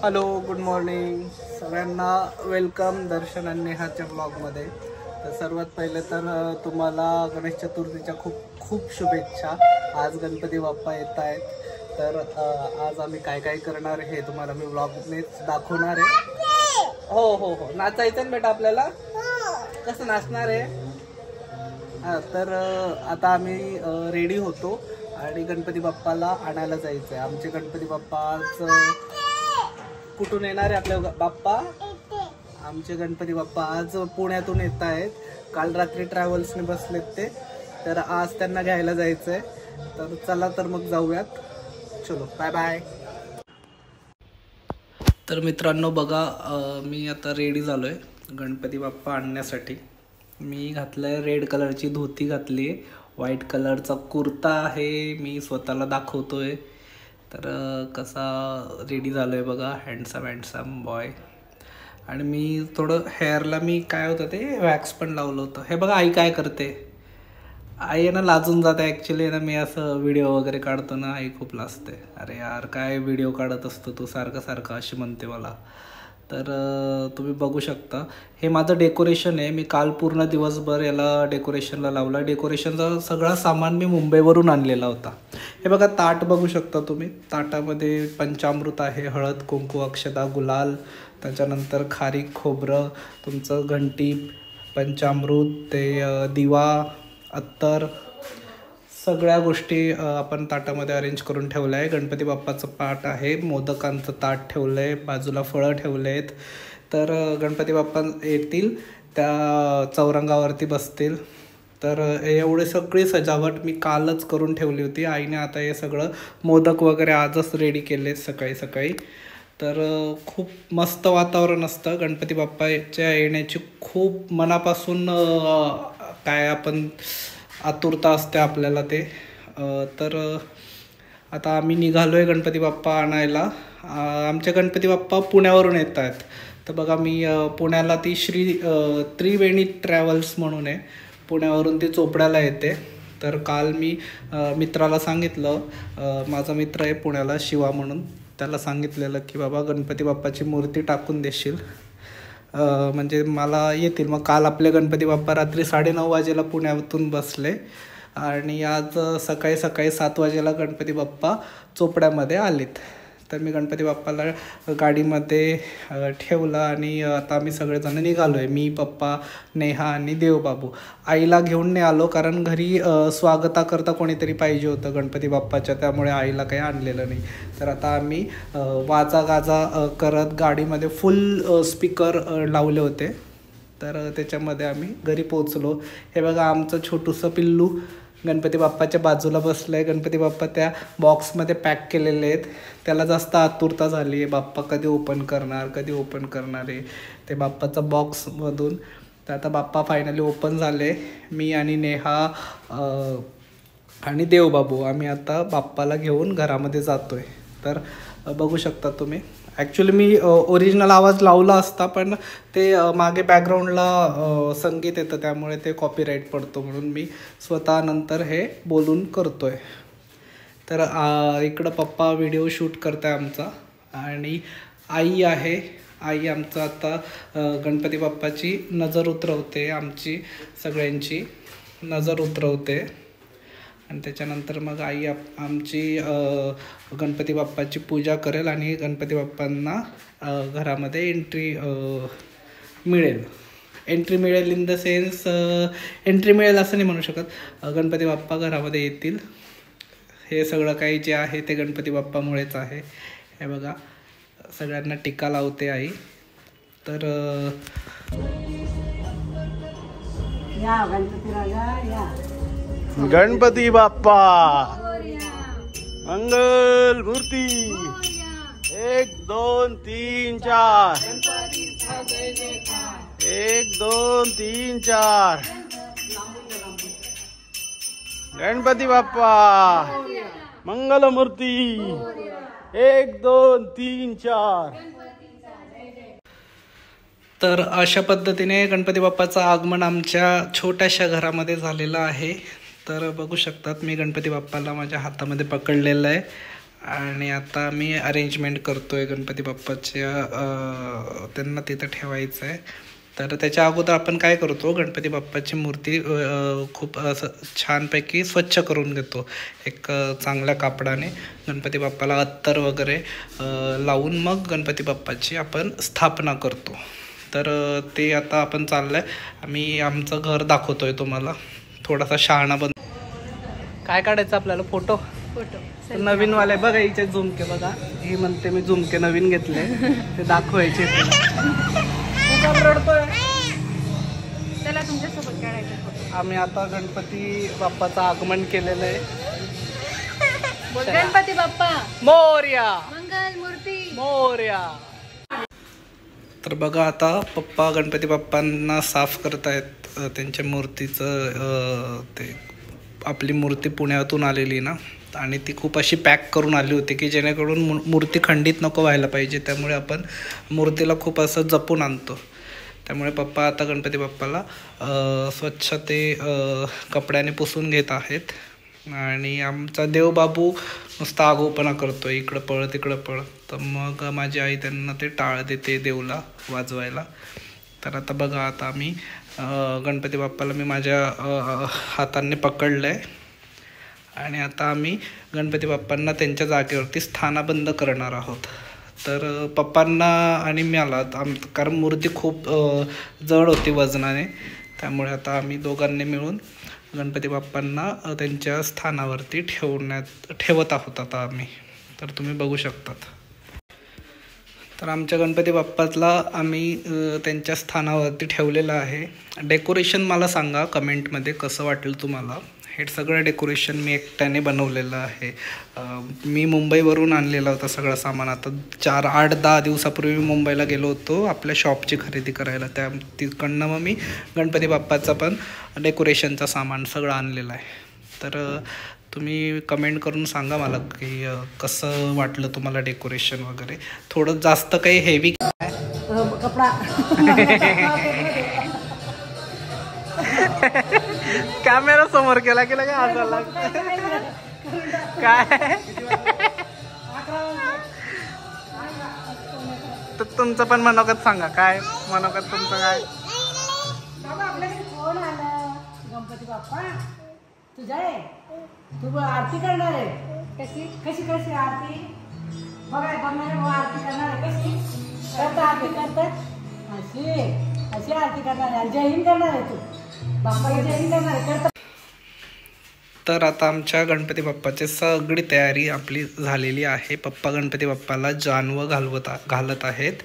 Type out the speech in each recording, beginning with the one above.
Hello, good morning सगळ्यांना. Welcome दर्शन आणि नेहाच्या ब्लॉगमध्ये. तर सर्वात पहिले तर तुम्हाला गणेश चतुर्थीच्या खूप खूप शुभेच्छा. आज गणपती बाप्पा येत आहेत. तर आज आम्ही काय काय करणार हे तुम्हाला मी ब्लॉगनेच दाखवणार आहे. हो हो हो, नाचायचं ना बेटा आपल्याला. कसं नाचणार आहे? तर आता आम्ही रेडी होतो आणि गणपती बाप्पाला आणायला जायचं आहे. आमचे गणपती बाप्पाच कुठून येणार आहे आपल्या बाप्पा? आमचे गणपती बाप्पा आज पुण्यातून येत आहेत. काल रात्री ट्रॅव्हल्सने बसलेत ते, तर आज त्यांना घ्यायला जायचं आहे. तर चला तर मग जाऊयात. चलो, बाय बाय. तर मित्रांनो बघा, मी आता रेडी झालो आहे गणपती बाप्पा आणण्यासाठी. मी घातलंय रेड कलरची धोती घातली आहे, व्हाईट कलरचा कुर्ता आहे. मी स्वतःला दाखवतोय. तर कसा रेडी झालो आहे बघा, हँडसम बॉय. आणि मी थोडं हेअरला मी काय होतं ते वॅक्स पण लावलं होतं. हे बघा आई काय करते. आई आहे ना लाजून जाते ॲक्च्युली ना. मी असं व्हिडिओ वगैरे काढतो ना, आई खूप लाजते. अरे यार काय व्हिडिओ काढत असतो तू सारखं सारखं, अशी म्हणते मला. तर तुम्ही बघू शकता हे माझं डेकोरेशन आहे. मी काल पूर्ण दिवसभर याला डेकोरेशनला लावला. डेकोरेशनचा सगळा सामान मी मुंबईवरून आणलेला होता. हे बघा ताट बघू शकता तुम्ही. ताटामध्ये पंचामृत आहे, हळद कुंकू अक्षता गुलाल, त्याच्यानंतर खारीक खोबरं, तुमचं घंटी, पंचामृत, ते दिवा, अत्तर, सगळ्या गोष्टी आपण ताटामध्ये अरेंज करून ठेवलं आहे. गणपती बाप्पाचं पाट आहे, मोदकांचं ताट ठेवलं आहे, बाजूला फळं ठेवले आहेत. तर गणपती बाप्पा येतील त्या चौरंगावरती बसतील. तर एवढे सगळी सजावट मी कालच करून ठेवली होती. आईने आता हे सगळं मोदक वगैरे आजच रेडी केले सकाळी सकाळी. तर खूप मस्त वातावरण असतं. गणपती बाप्पाच्या येण्याची खूप मनापासून काय आपण आतुरता असते आपल्याला ते. तर आता आम्ही निघालो आहे गणपती बाप्पा आणायला. आमचे गणपती बाप्पा पुण्यावरून येत आहेत. तर बघा मी पुण्याला ती त्रिवेणी ट्रॅव्हल्स म्हणून आहे, पुण्यावरून ती चोपड्याला येते. तर काल मी मित्राला सांगितलं, माझा मित्र आहे पुण्याला शिवा म्हणून, त्याला सांगितलेलं की बाबा गणपती बाप्पाची मूर्ती टाकून देशील म्हणजे मला येतील. मग काल आपले गणपती बाप्पा रात्री 9:30 वाजेला पुण्यातून बसले आणि आज सकाळी 7 वाजेला गणपती बाप्पा चोपड्यामध्ये आलेत. तर मी गणपती बाप्पाला गाडीमध्ये ठेवलं आणि आता आम्ही सगळेजण निघालो आहे. मी, पप्पा, नेहा आणि देवबाबू. आईला घेऊन नाही आलो कारण घरी स्वागताकरता कोणीतरी पाहिजे होतं गणपती बाप्पाच्या, त्यामुळे आईला काही आणलेलं नाही. तर आता आम्ही वाजा गाजा करत गाडीमध्ये फुल स्पीकर लावले होते. तर त्याच्यामध्ये आम्ही घरी पोचलो. हे बघा आमचं छोटूसं पिल्लू गणपती बाप्पाच्या बाजूला बसलं आहे. गणपती बाप्पा त्या बॉक्समध्ये पॅक केलेले आहेत. त्याला जास्त आतुरता झाली आहे, बाप्पा कधी ओपन करणार आहे ते बाप्पाचा बॉक्समधून. तर आता बाप्पा फायनली ओपन झाले. मी आणि नेहा आणि देवबाबू आम्ही आता बाप्पाला घेऊन घरामध्ये जातो आहे. तर बघू शकता तुम्ही. ॲक्च्युली मी ओरिजिनल आवाज लावला असता, पण ते मागे बॅकग्राऊंडला संगीत येतं त्यामुळे ते कॉपीराईट पडतो, म्हणून मी स्वतः नंतर हे बोलून करतो आहे. तर इकडं पप्पा व्हिडिओ शूट करत आहे आमचा आणि आई आहे. आई आमचं आता गणपती बाप्पाची नजर उतरवते, आमची सगळ्यांची नजर उतरवते. आणि त्याच्यानंतर मग आई आमची गणपती बाप्पाची पूजा करेल आणि गणपती बाप्पांना घरामध्ये एंट्री मिळेल इन द सेन्स एंट्री मिळेल असं नाही म्हणू शकत. गणपती बाप्पा घरामध्ये येतील. हे सगळं काही जे आहे ते गणपती बाप्पामुळेच आहे. हे बघा सगळ्यांना टीका लावते आई. तर या गणपती राजा या. गणपती बाप्पा मंगल मूर्ती 1 2 3 4 1 2 3 4 गणपती बाप्पा मंगल मूर्ती 1 2 3 4. तर अशा पद्धतीने गणपती बाप्पाचं आगमन आमच्या छोट्याशा घरामध्ये झालेलं आहे. तर बघू शकतात मी गणपती बाप्पाला माझ्या हातामध्ये पकडलेलं आहे आणि आता मी अरेंजमेंट करतोय गणपती बाप्पाच्या त्यांना तिथं ठेवायचं आहे. तर त्याच्या अगोदर आपण काय करतो, गणपती बाप्पाची मूर्ती खूप असं छानपैकी स्वच्छ करून घेतो. एक चांगल्या कापडाने गणपती बाप्पाला अत्तर वगैरे लावून मग गणपती बाप्पाची आपण स्थापना करतो. तर ते आता आपण चाललं आहे. आम्ही आमचं घर दाखवतोय तुम्हाला. थोडासा शहाणा बन. काय काढायचं आपल्याला? फोटो नवीन वाले बघा, हिचे झुमके बघा. ही म्हणते मी झुमके नवीन घेतले, ते दाखवायचे. रडतोय. त्याला तुमच्यासोबत काढायचं. आम्ही आता गणपती बाप्पाचं आगमन केलेलं आहे. गणपती बाप्पा मोरया, मंगल मूर्ती मोरया. तर बघा आता पप्पा गणपती बाप्पांना साफ करतायत त्यांच्या मूर्तीचं. ते आपली मूर्ती पुण्यातून आलेली ना, आणि ती खूप अशी पॅक करून आली होती की जेणेकरून मूर्ती खंडित नको व्हायला पाहिजे. त्यामुळे आपण मूर्तीला खूप असं जपून आणतो. त्यामुळे पप्पा आता गणपती बाप्पाला स्वच्छ ते कपड्याने पुसून घेत आहेत. आणि आमचा देवबाबू नुसता आगोपणा करतो, इकडं पळ तिकडं पळ. तर मग माझी आई त्यांना ते टाळ देते देवला वाजवायला. तर आता बघा, आता आम्ही गणपती बाप्पाला मी माझ्या हाताने पकडलं आहे. आणि आता आम्ही गणपती बाप्पांना त्यांच्या जागेवरती स्थानाबंद करणार आहोत. तर पप्पांना आणि मला कारण मूर्ती खूप जड होती वजनाने, त्यामुळे आता आम्ही दोघांनी मिळून गणपती बाप्पांना त्यांच्या स्थानावरती ठेवत आहोत आता आम्ही. तर तुम्ही बघू शकतात. तर आमच्या गणपती बाप्पाला आम्ही त्यांच्या स्थानावरती ठेवलेलं आहे. डेकोरेशन मला सांगा कमेंटमध्ये कसं वाटलं तुम्हाला. हे सगळं डेकोरेशन मी एकट्याने बनवलेलं आहे. मी मुंबईवरून आणलेला होता सगळं सामान. आता 8-10 दिवसापूर्वी मी मुंबईला गेलो होतो आपल्या शॉपची खरेदी करायला. तिकडनं मग मी गणपती बाप्पाचं पण डेकोरेशनचं सामान सगळं आणलेलं आहे. तर तुम्ही कमेंट करून सांगा मला की कसं वाटलं तुम्हाला डेकोरेशन वगैरे. थोडं जास्त काही हेवी कपडा कॅमेरा समोर केला की लगे हसायला काय. तर तुमचं पण मनोगत सांगा, काय मनोगत तुमचं काय. बाबा आपल्याकडे कोण आलं? गणपती बाप्पा तुझा आहे. तू आरती करणार आहे. कशी कशी कशी आरती बघा. बघणार आरती करणार आहे. कशी करता आरती करतात? अशी अशी आरती करणार आहे. जय हिंद करणार आहे. तू बाप्पाला जय हिंद करणार आहे. करता. तर आता आमच्या गणपती बाप्पाची सगळी तयारी आपली झालेली आहे. पप्पा गणपती बाप्पाला जानवं घालत आहेत.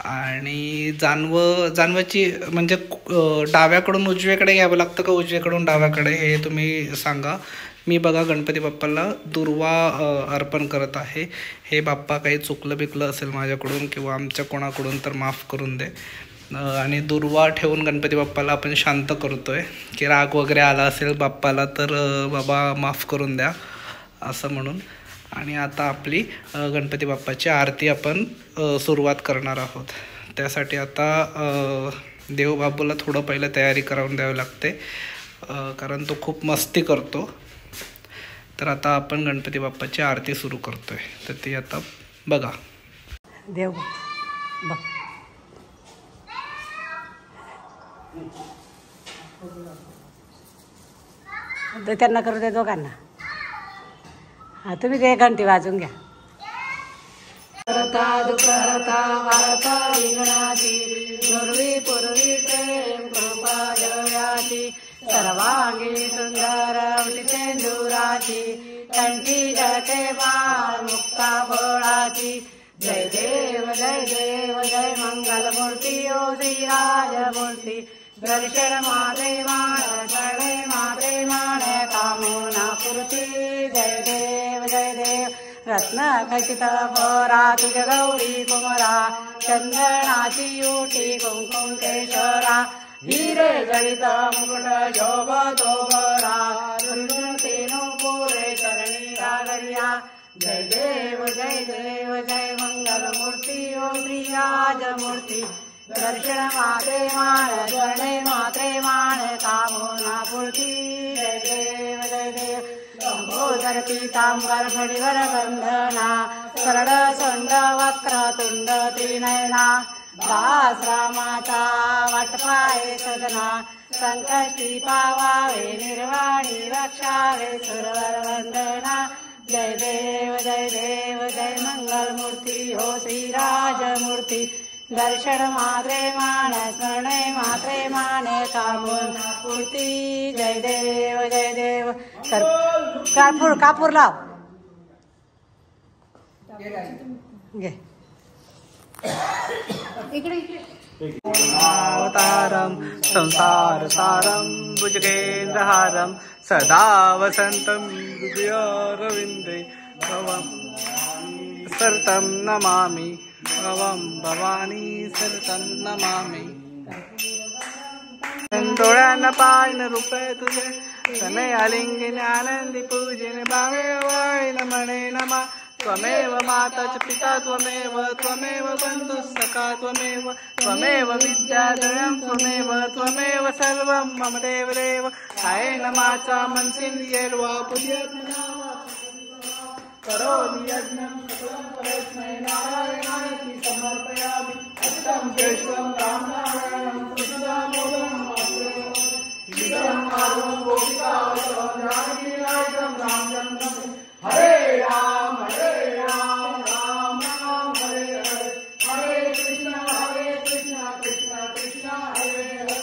आणि जानवाची म्हणजे डाव्याकडून उजवीकडे घ्यावं लागतं का उजवीकडून डाव्याकडे, हे तुम्ही सांगा. मी बघा गणपती बाप्पाला दुर्वा अर्पण करत आहे. हे बाप्पा काही चुकलं बिकलं असेल माझ्याकडून किंवा आमच्या कोणाकडून तर माफ करून दे. आणि दुर्वा ठेवून गणपती बाप्पाला आपण शांत करतोय की राग वगैरे आला असेल बाप्पाला तर बाबा माफ करून द्या असं म्हणून. आणि आता आपली गणपती बाप्पाची आरती आपण सुरुवात करणार आहोत. त्यासाठी आता देवबाबूला थोडं पहिलं तयारी करून द्यावी लागते कारण तो खूप मस्ती करतो. तर आता आपण गणपती बाप्पाची आरती सुरू करतोय. तर ती आता बघा. देव बघ त्यांना करू दे दोघांना. हा तुम्ही ते घंटी वाजून घ्या. करता दुखहता वार्ता विघ्नाची पूर्वी पूर्वी प्रेम कृपा जयाची सर्वांगी सुंदर सेंदुराची कंठी जळते बाळ मुक्ता बोळाची. जय देव जय मंगल मूर्ती ओ श्रीराजमूर्ती. दर्शन माते माण शरणे माते माण कामना पूर्ती. जय देव रत्न खचित भोरा तुझ गौरी कुमरा चंदनाची उठी कुंकुम केशरा. हिरे जडित मुकुट शोभतो बरा तेनो पुरे चरणी गागरिया. जय देव जय मंगल मूर्ती ओ श्रीराजमूर्ती. दर्शन माते माण शरणे माते माण कामना पूर्ती. जय देव लंबोदर पीतांबर फणीवर बंधना सरळ सोंड वक्रतुंड त्रिनयना दास रामाचा वाटपाये सदना संकष्टी पावावे निर्वाणी रक्षावे सुरवर वंदना जय देव जय मंगल मूर्ती हो श्रीराजमूर्ती दर्शन मात्रे मान स्मरणे मात्रे माने कामून पूर्ती जय देव कापूर लाव घे इकडे अवतारम संसार सारम भुजगेंद्रहारम सदा वसंतम हृदयारविंदे भवम सरतम नमामि भवम भवानी सरतम नमामि डोळ्यांना पायन रूपे तुझे तने आलिंगिन आनंदी पूजिन भावे वाळीन म्हणे नमा त्वमेव माता च पिता त्वमेव बंधुः सखा त्वमेव विद्याधरं त्वमेव सर्वं मम देवदेव कायेन वाचा मनसेन्द्रियैर्वा बुद्ध्यात्मना करोमि यज्ञं सकलं परस्मै नारायणाय समर्पयामि अष्टं केशवं रामनारायणं कृष्णदामोदरं इदं माधवं गोपिकावल्लभं जानकीनायकं रामचन्द्रं हरे राम राम राम हरे हरे हरे कृष्ण कृष्ण कृष्ण हरे हरे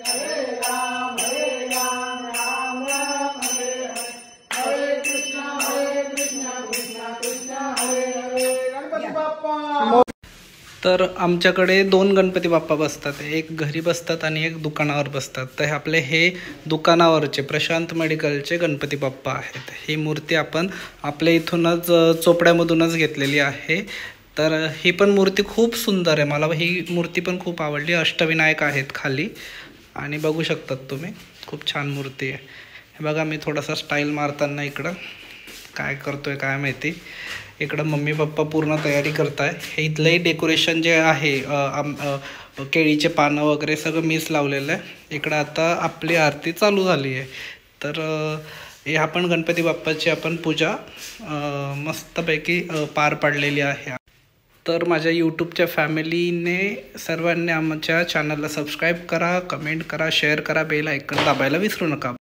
हरे राम राम राम हरे हरे हरे कृष्ण कृष्ण कृष्ण हरे हरे गणपती बाप्पा। तर आमच्याकडे 2 गणपती बाप्पा बसतात, एक घरी बसतात आणि एक दुकानावर बसतात. तर आपले हे दुकानावरचे प्रशांत मेडिकलचे गणपती बाप्पा आहेत. ही मूर्ती आपण आपल्या इथूनच चोपड्यामधूनच घेतलेली आहे. तर ही पण मूर्ती खूप सुंदर आहे, मला ही मूर्ती पण खूप आवडली. अष्टविनायक आहेत खाली आणि बघू शकतात तुम्ही, खूप छान मूर्ती आहे. हे बघा मी थोडासा स्टाईल मारताना इकडं काय करतोय काय माहिती. इकडं मम्मी पप्पा पूर्ण तयारी करताय. हे इथलंही डेकोरेशन जे आहे केळीचे पानं वगैरे सगळं मीच लावलेलं आहे. इकडं आता आपली आरती चालू झाली आहे. तर हे आपण गणपती बाप्पाची आपण पूजा मस्तपैकी पार पाडलेली आहे. तर माझ्या यूट्यूबच्या फॅमिलीने सर्वांनी आमच्या चॅनलला सबस्क्राईब करा, कमेंट करा, शेअर करा, बेल आयकॉन दाबायला विसरू नका.